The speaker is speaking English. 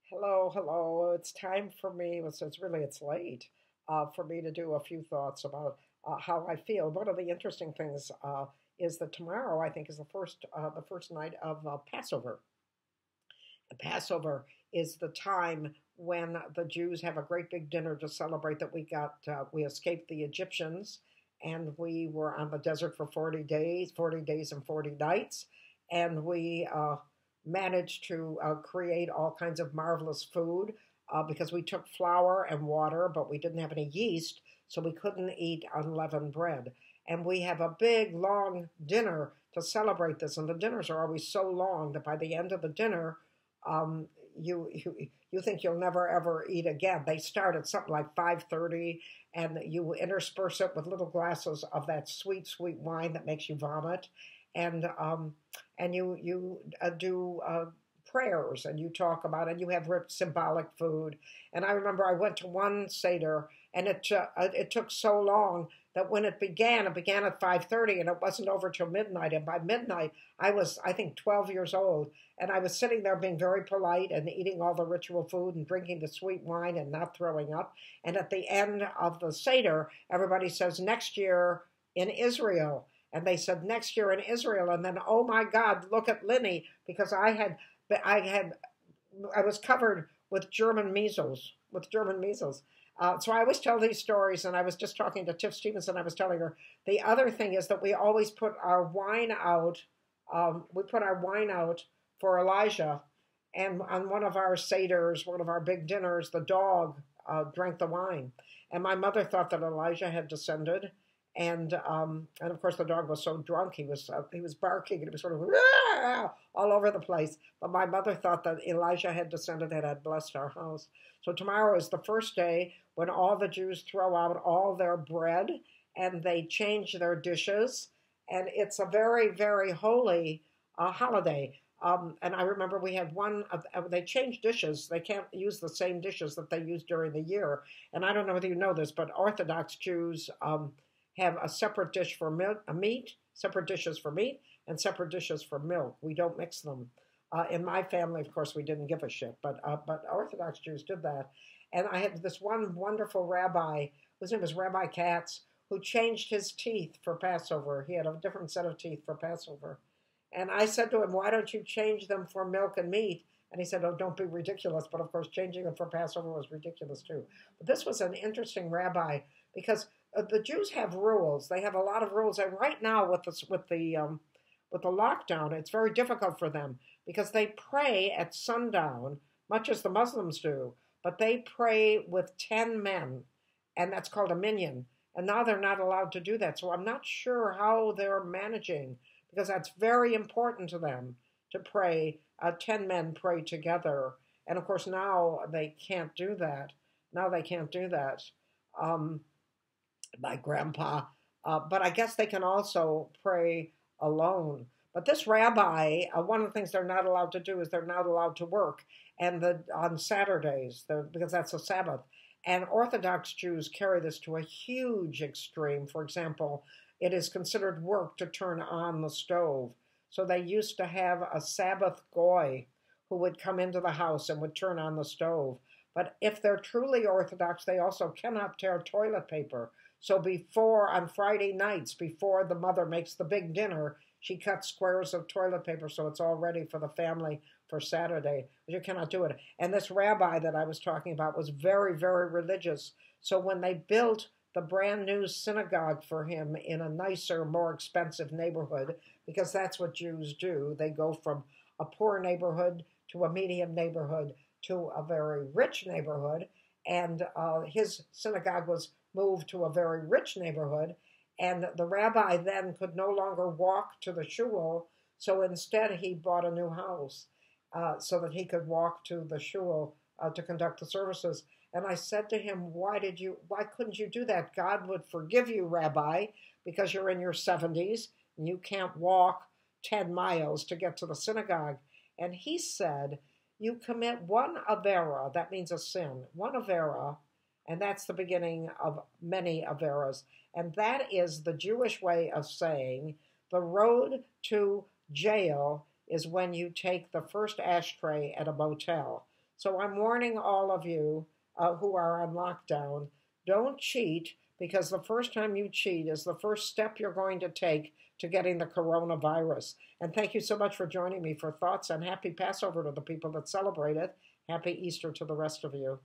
Hello, hello. It's time for me. It's late for me to do a few thoughts about how I feel. One of the interesting things is that tomorrow I think is the first night of Passover. And Passover is the time when the Jews have a great big dinner to celebrate that we escaped the Egyptians, and we were on the desert for 40 days and 40 nights, and we managed to create all kinds of marvelous food because we took flour and water, but we didn't have any yeast, so we couldn't eat unleavened bread. And we have a big, long dinner to celebrate this. And the dinners are always so long that by the end of the dinner, um, you think you'll never ever eat again. They start at something like 5:30, and you intersperse it with little glasses of that sweet, sweet wine that makes you vomit, and you do prayers and you talk about it. You have symbolic food, and I remember I went to one seder, and it took so long that when it began at 5:30, and it wasn't over till midnight. And by midnight, I was, I think, 12 years old, and I was sitting there being very polite and eating all the ritual food and drinking the sweet wine and not throwing up. And at the end of the Seder, everybody says, next year in Israel. And they said, next year in Israel. And then, oh my God, look at Linny, because I was covered with German measles, So I always tell these stories, and I was just talking to Tiff Stevenson. I was telling her the other thing is that we always put our wine out. We put our wine out for Elijah, and on one of our seders, one of our big dinners, the dog drank the wine, and my mother thought that Elijah had descended, and of course the dog was so drunk he was barking, and it was sort of all over the place. But my mother thought that Elijah had descended and had blessed our house. So tomorrow is the first day when all the Jews throw out all their bread and they change their dishes, and it's a very, very holy holiday. And I remember we had they change dishes. They can't use the same dishes that they use during the year. And I don't know whether you know this, but Orthodox Jews have a separate dish for meat, separate dishes for meat, and separate dishes for milk. We don't mix them. In my family, of course, we didn't give a shit, but Orthodox Jews did that. And I had this one wonderful rabbi, whose name was Rabbi Katz, who changed his teeth for Passover. He had a different set of teeth for Passover. And I said to him, why don't you change them for milk and meat? And he said, oh, don't be ridiculous. But of course, changing them for Passover was ridiculous too. But this was an interesting rabbi because the Jews have rules. They have a lot of rules. And right now with the lockdown, it's very difficult for them because they pray at sundown, much as the Muslims do, but they pray with 10 men, and that's called a minyan. And now they're not allowed to do that. So I'm not sure how they're managing, because that's very important to them to pray. 10 men pray together. And of course, now they can't do that. Um, my grandpa. But I guess they can also pray alone. But this rabbi, one of the things they're not allowed to do is they're not allowed to work, and on Saturdays, because that's a Sabbath. And Orthodox Jews carry this to a huge extreme. For example, it is considered work to turn on the stove. So they used to have a Sabbath goy who would come into the house and would turn on the stove. But if they're truly Orthodox, they also cannot tear toilet paper. So on Friday nights, before the mother makes the big dinner, she cuts squares of toilet paper so it's all ready for the family for Saturday. But you cannot do it. And this rabbi that I was talking about was very, very religious. So when they built the brand new synagogue for him in a nicer, more expensive neighborhood, because that's what Jews do. They go from a poor neighborhood to a medium neighborhood to a very rich neighborhood. And his synagogue was moved to a very rich neighborhood. And the rabbi then could no longer walk to the shul. So instead, he bought a new house so that he could walk to the shul to conduct the services. And I said to him, why couldn't you do that? God would forgive you, Rabbi, because you're in your 70s and you can't walk 10 miles to get to the synagogue. And he said, you commit one avera, that means a sin, one avera, and that's the beginning of many averas. And that is the Jewish way of saying the road to jail is when you take the first ashtray at a motel. So I'm warning all of you who are on lockdown, don't cheat, because the first time you cheat is the first step you're going to take to getting the coronavirus. And thank you so much for joining me for thoughts, and happy Passover to the people that celebrate it. Happy Easter to the rest of you.